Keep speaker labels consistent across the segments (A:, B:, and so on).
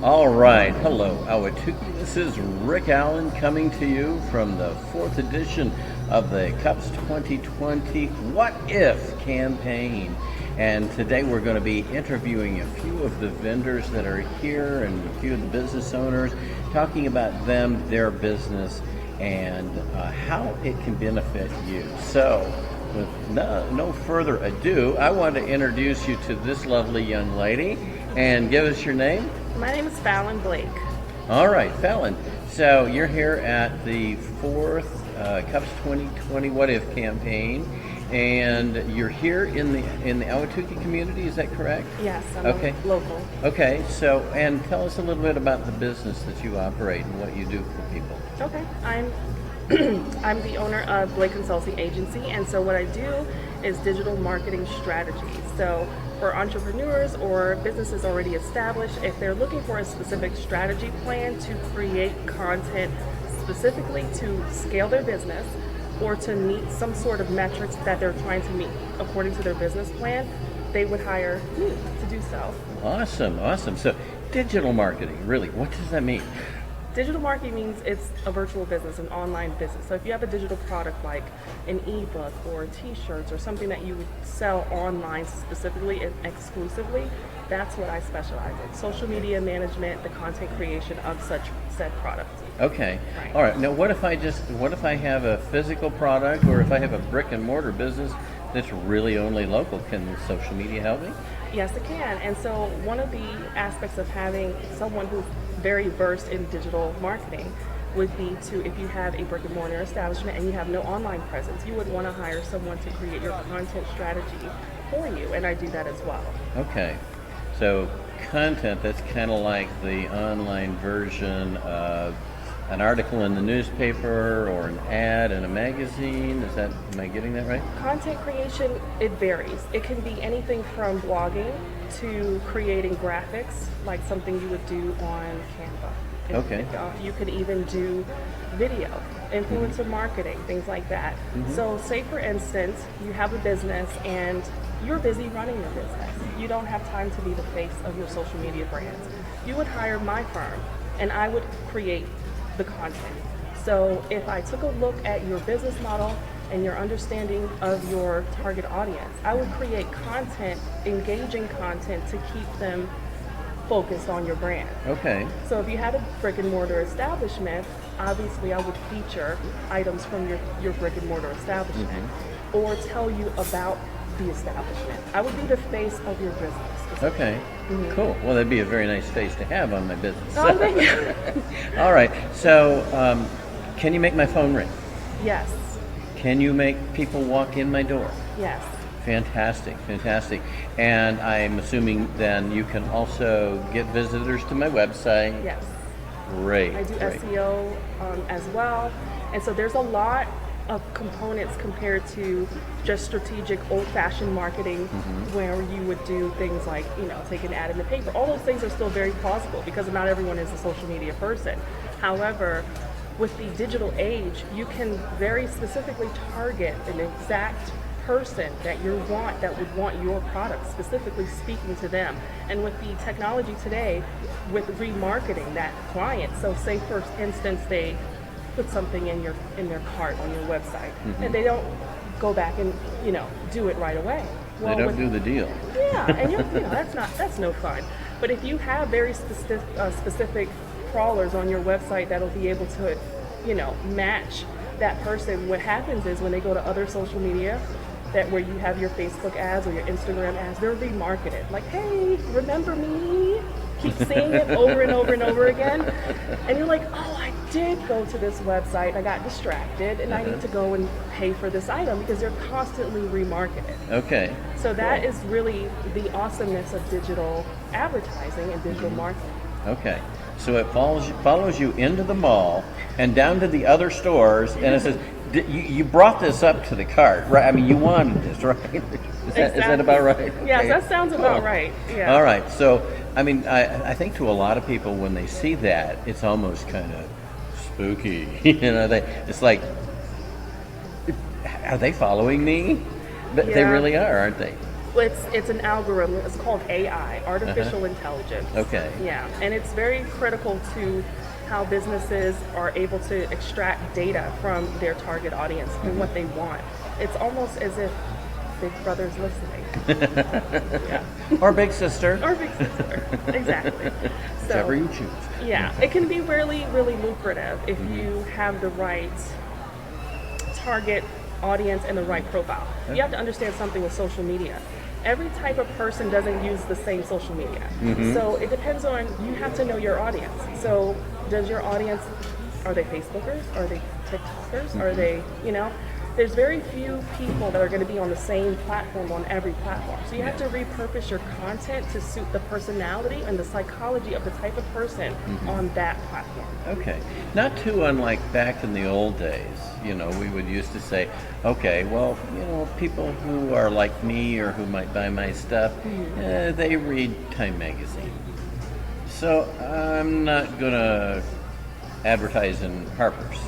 A: All right, hello, Awatuki. This is Rick Allen coming to you from the fourth edition of the Cups 2020 What If campaign. And today we're going to be interviewing a few of the vendors that are here and a few of the business owners, talking about them, their business, and how it can benefit you. So, with no further ado, I want to introduce you to this lovely young lady and give us your name.
B: My name is Falan Blake.
A: All right, Falan. So you're here at the fourth Cups 2020 What If campaign, and you're here in the Awatuki community. Is that correct?
B: Yes, I'm
A: Okay.
B: local.
A: Okay. So, and tell us a little bit about the business that you operate and what you do for people.
B: Okay, I'm I'm the owner of Blake Consulting Agency, and so what I do is digital marketing strategies. So for entrepreneurs or businesses already established, if they're looking for a specific strategy plan to create content specifically to scale their business or to meet some sort of metrics that they're trying to meet according to their business plan, they would hire me to do so.
A: Awesome, awesome. So digital marketing, really, what does that mean?
B: Digital marketing means it's a virtual business, an online business. So if you have a digital product like an ebook or t-shirts or something that you would sell online specifically and exclusively, that's what I specialize in. Social media management, the content creation of such said product.
A: Okay.
B: Right.
A: All right. Now, what if I have a physical product, or if I have a brick and mortar business that's really only local? Can social media help me?
B: Yes, it can. And so one of the aspects of having someone who's very versed in digital marketing would be to, if you have a brick and mortar establishment and you have no online presence, you would want to hire someone to create your content strategy for you. And I do that as well.
A: Okay. So content, that's kind of like the online version of an article in the newspaper or an ad in a magazine. Am I getting that right?
B: Content creation, it varies. It can be anything from blogging to creating graphics, like something you would do on Canva.
A: Okay.
B: You could even do video, influencer marketing, things like that. So say for instance, you have a business and you're busy running your business. You don't have time to be the face of your social media brands. You would hire my firm and I would create the content. So if I took a look at your business model and your understanding of your target audience, I would create content, engaging content to keep them focused on your brand.
A: Okay.
B: So if you had a brick and mortar establishment, obviously I would feature items from your brick and mortar establishment or tell you about the establishment. I would be the face of your business.
A: Okay. Cool. Well, that'd be a very nice face to have on my business.
B: Oh, thank you.
A: All right. So, can you make my phone ring?
B: Yes.
A: Can you make people walk in my door?
B: Yes.
A: Fantastic, fantastic. And I'm assuming then you can also get visitors to my website.
B: Yes.
A: Great.
B: I do
A: great.
B: SEO as well. And so there's a lot of components compared to just strategic old-fashioned marketing where you would do things like, take an ad in the paper. All those things are still very plausible because not everyone is a social media person. However, with the digital age, you can very specifically target an exact person that that would want your product, specifically speaking to them. And with the technology today, with remarketing that client, so say for instance they put something in their cart on your website and they don't go back and do it right away.
A: Well, they don't do the deal.
B: Yeah, and that's no fun. But if you have very specific crawlers on your website that'll be able to match that person, what happens is when they go to other social media, that where you have your Facebook ads or your Instagram ads, they're remarketed. Like, hey, remember me? Keep seeing it over and over and over again. And you're like, oh, I did go to this website. I got distracted and I need to go and pay for this item because they're constantly remarketed.
A: Okay.
B: So that is really the awesomeness of digital advertising and digital marketing.
A: Okay. So it follows you into the mall and down to the other stores, and it says, you brought this up to the cart, right? I mean, you wanted this, right? Is that about right?
B: Yes,
A: Okay.
B: that sounds about right. Yeah.
A: All right. So, I mean, I think to a lot of people, when they see that, it's almost kind of spooky. It's like, are they following me? But they
B: Yeah.
A: really are, aren't they?
B: It's an algorithm. It's called AI, artificial intelligence.
A: Okay.
B: Yeah, and it's very critical to how businesses are able to extract data from their target audience and what they want. It's almost as if Big Brother's listening. Yeah.
A: Or big sister.
B: Or Big Sister. Exactly.
A: Whichever you choose.
B: Yeah, it can be really, really lucrative if you have the right target audience and the right profile. You have to understand something with social media. Every type of person doesn't use the same social media. So it depends on, you have to know your audience. So does your audience, are they Facebookers? Are they TikTokers? Are they, there's very few people that are going to be on the same platform on every platform. So you have to repurpose your content to suit the personality and the psychology of the type of person on that platform.
A: Okay. Not too unlike back in the old days. We would used to say, okay, well, people who are like me or who might buy my stuff, they read Time magazine. So I'm not going to advertise in Harper's.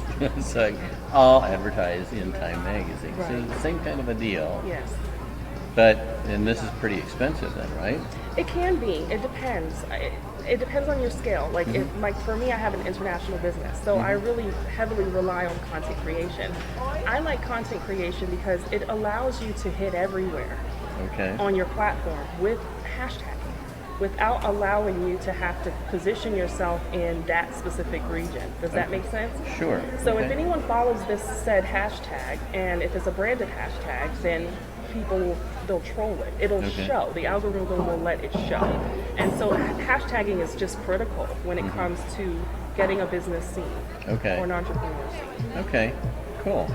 A: So I'll advertise in Time magazine.
B: Right.
A: So the same kind of a deal.
B: Yes.
A: And this is pretty expensive then, right?
B: It can be. It depends. It depends on your scale. Like, for me, I have an international business, so I really heavily rely on content creation. I like content creation because it allows you to hit everywhere on your platform with hashtagging, without allowing you to have to position yourself in that specific region. Does that make sense?
A: Sure.
B: So if anyone follows this said hashtag, and if it's a branded hashtag, then they'll troll it. It'll show. The algorithm will let it show. And so hashtagging is just critical when it comes to getting a business seen or an entrepreneur seen.
A: Okay. Cool.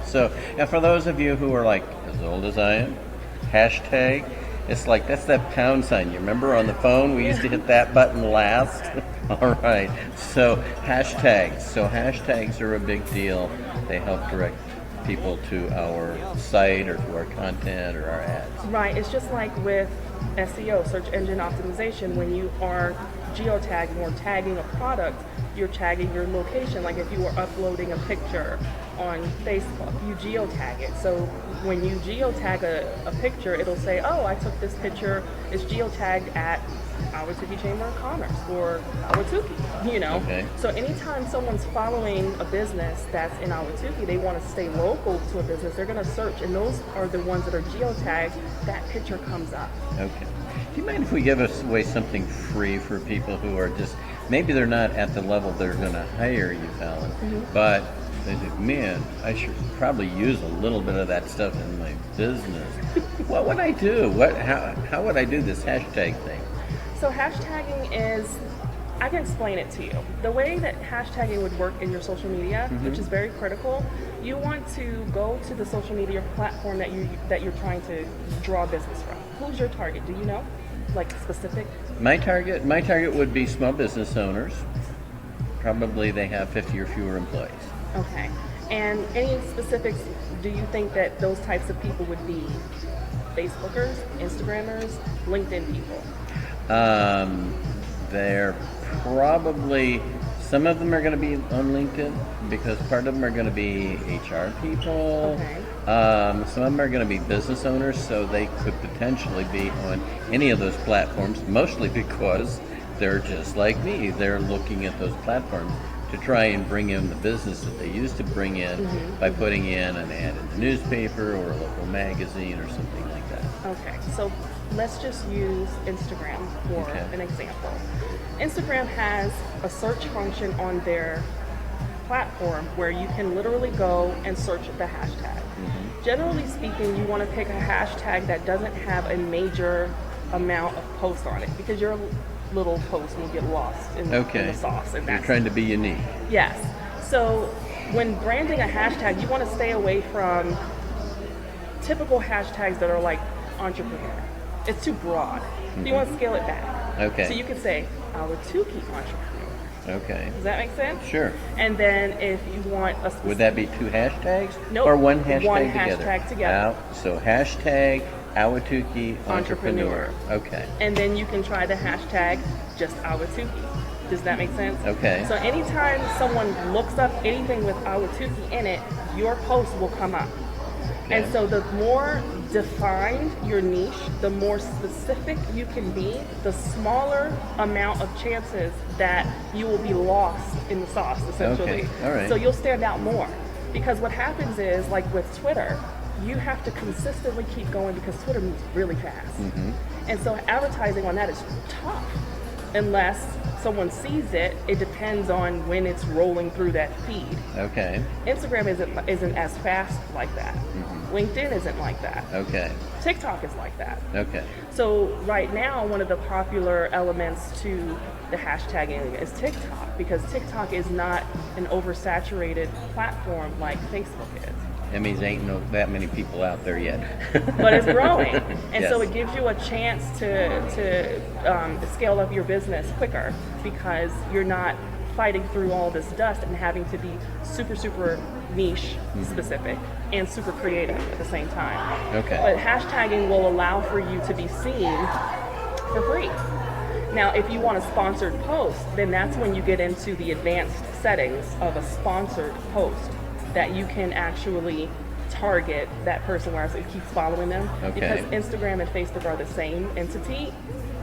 A: So for those of you who are like as old as I am, hashtag, it's like that's that pound sign. You remember on the phone we used to hit that button last? All right. So hashtags. So hashtags are a big deal. They help direct people to our site or to our content or our ads.
B: Right. It's just like with SEO, search engine optimization, when you are geotagging or tagging a product, you're tagging your location. Like if you were uploading a picture on Facebook, you geotag it. So when you geotag a picture, it'll say, oh, I took this picture, it's geotagged at Awatuki Chamber of Commerce or Awatuki, So anytime someone's following a business that's in Awatuki, they want to stay local to a business, they're going to search, and those are the ones that are geotagged, that picture comes up.
A: Okay. Do you mind if we give away something free for people who are just, maybe they're not at the level they're going to hire you, Falan, but they think, man, I should probably use a little bit of that stuff in my business. What would I do? How would I do this hashtag thing?
B: So hashtagging is, I can explain it to you. The way that hashtagging would work in your social media, which is very critical, you want to go to the social media platform that you're trying to draw business from. Who's your target? Do you know? Like specific?
A: My target would be small business owners. Probably they have 50 or fewer employees.
B: Okay. And any specifics, do you think that those types of people would be Facebookers, Instagrammers, LinkedIn people?
A: They're probably, some of them are going to be on LinkedIn because part of them are going to be HR people.
B: Okay.
A: Some of them are going to be business owners, so they could potentially be on any of those platforms, mostly because they're just like me. They're looking at those platforms to try and bring in the business that they used to bring in by putting in an ad in the newspaper or a local magazine or something like that.
B: Okay, so let's just use Instagram for an example. Instagram has a search function on their platform where you can literally go and search the hashtag. Generally speaking, you want to pick a hashtag that doesn't have a major amount of posts on it because your little post will get lost in the sauce. And
A: you're trying to be unique.
B: Yes. So when branding a hashtag, you want to stay away from typical hashtags that are like entrepreneur. It's too broad. So you want to scale it back.
A: Okay.
B: So you can say Awatuki entrepreneur.
A: Okay.
B: Does that make sense?
A: Sure.
B: And then if you want a specific...
A: Would that be two hashtags?
B: Nope.
A: Or one hashtag
B: one
A: together?
B: Hashtag together.
A: So hashtag Awatuki entrepreneur. Okay.
B: And then you can try the hashtag just Awatuki. Does that make sense?
A: Okay.
B: So anytime someone looks up anything with Awatuki in it, your post will come up.
A: Okay.
B: And so the more defined your niche, the more specific you can be, the smaller amount of chances that you will be lost in the sauce, essentially.
A: Okay. All right.
B: So you'll stand out more. Because what happens is, like with Twitter, you have to consistently keep going because Twitter moves really fast. And so advertising on that is tough unless someone sees it. It depends on when it's rolling through that feed.
A: Okay.
B: Instagram isn't as fast like that. LinkedIn isn't like that.
A: Okay.
B: TikTok is like that.
A: Okay.
B: So right now, one of the popular elements to the hashtagging is TikTok, because TikTok is not an oversaturated platform like Facebook is.
A: That means ain't that many people out there yet.
B: But it's growing, and so
A: Yes.
B: it gives you a chance to scale up your business quicker, because you're not fighting through all this dust and having to be super niche specific and super creative at the same time.
A: Okay.
B: But hashtagging will allow for you to be seen for free. Now, if you want a sponsored post, then that's when you get into the advanced settings of a sponsored post, that you can actually target that person, whereas it keeps following them.
A: Okay.
B: Because Instagram and Facebook are the same entity,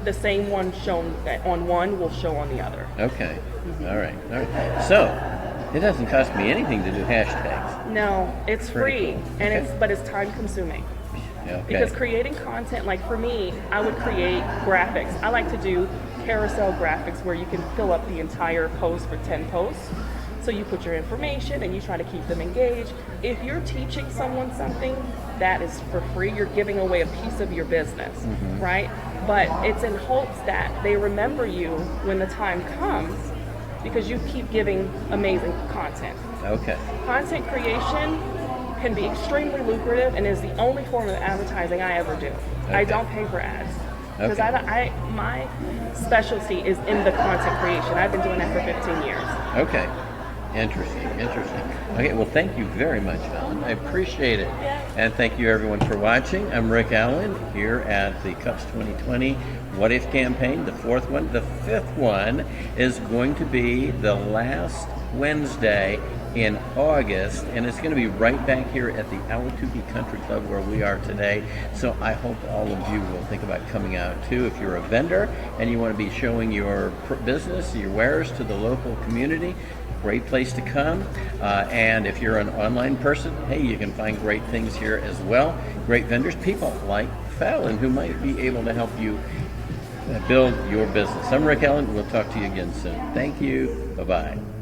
B: the same one shown on one will show on the other.
A: Okay. All right. All right. So, it doesn't cost me anything to do hashtags.
B: No, it's
A: Pretty
B: free,
A: cool.
B: and
A: Okay.
B: but it's time consuming.
A: Okay.
B: Because creating content, like for me, I would create graphics. I like to do carousel graphics where you can fill up the entire post for 10 posts. So you put your information and you try to keep them engaged. If you're teaching someone something, that is for free. You're giving away a piece of your business, right? But it's in hopes that they remember you when the time comes, because you keep giving amazing content.
A: Okay.
B: Content creation can be extremely lucrative and is the only form of advertising I ever do. I
A: Okay.
B: don't pay for ads. Because
A: Okay.
B: my specialty is in the content creation. I've been doing that for 15 years.
A: Okay. Interesting. Okay, well, thank you very much, Falan. I appreciate it.
B: Yeah.
A: And thank you, everyone, for watching. I'm Rick Allen here at the Cups 2020 What If campaign, the fourth one. The fifth one is going to be the last Wednesday in August, and it's going to be right back here at the Ahwatukee Country Club where we are today. So I hope all of you will think about coming out too. If you're a vendor and you want to be showing your business, your wares to the local community, great place to come. And if you're an online person, hey, you can find great things here as well. Great vendors, people like Falan, who might be able to help you build your business. I'm Rick Allen. We'll talk to you again soon. Thank you. Bye-bye.